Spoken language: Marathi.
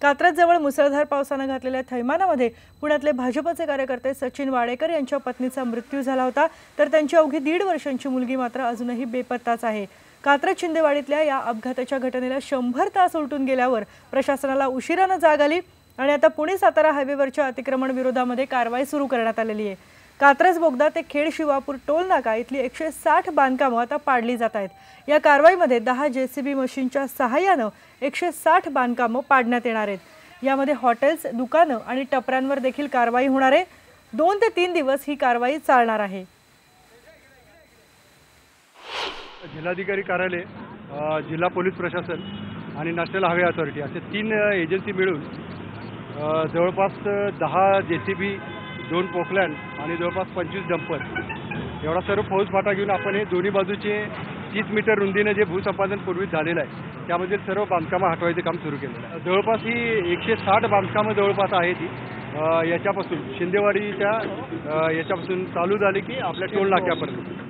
कात्रजजवळ मुसळधार पावसाने घातलेल्या थैमानामध्ये पुण्यातले भाजपचे कार्यकर्ते सचिन वाडेकर यांच्या पत्नीचा मृत्यू झाला होता, तर त्यांची अवघी 1.5 वर्षांची मुलगी मात्र अजूनही बेपत्ताच आहे। कात्रज शिंदेवाडीतल्या या अपघाताच्या घटनेला 100 तास उलटून गेल्यावर प्रशासनाला उशिराने जाग आली आणि आता पुणे-सातारा हायवेवरच्या अतिक्रमण विरोधामध्ये कारवाई सुरू करण्यात आलेली आहे। कात्रज बोगदा ते खेड शिवापूर टोल नाका इथली 160 बांधकामं आता पाडली जात आहेत। या कारवाईमध्ये 10 जेसीबी मशीनच्या सहाय्याने 160 बांधकामं पाडण्यात येणार आहेत। यामध्ये हॉटेल्स, दुकानं आणि टपऱ्यांवर देखील कारवाई होणार आहे। 2 ते 3 दिवस ही कारवाई चालणार आहे। जिल्हाधिकारी कार्यालय, जिल्हा पोलीस प्रशासन आणि नॅशनल हायवे अथॉरिटी असे 3 एजन्सी मिळून जवळपास 10 जेसीबी, 2 पोकलँड आणि जवळपास 25 डंपर एवढा सर्व फौजफाटा घेऊन आपण हे दोन्ही बाजूचे 30 मीटर रुंदीने जे भूसंपादन पूर्वीच झालेलं आहे त्यामधील सर्व बांधकामं हटवायचं काम सुरू केलेलं आहे। जवळपास ही 160 बांधकामं जवळपास आहे ती याच्यापासून शिंदेवाडीच्या याच्यापासून चालू झाली की आपल्या टोल नाक्यापर्यंत।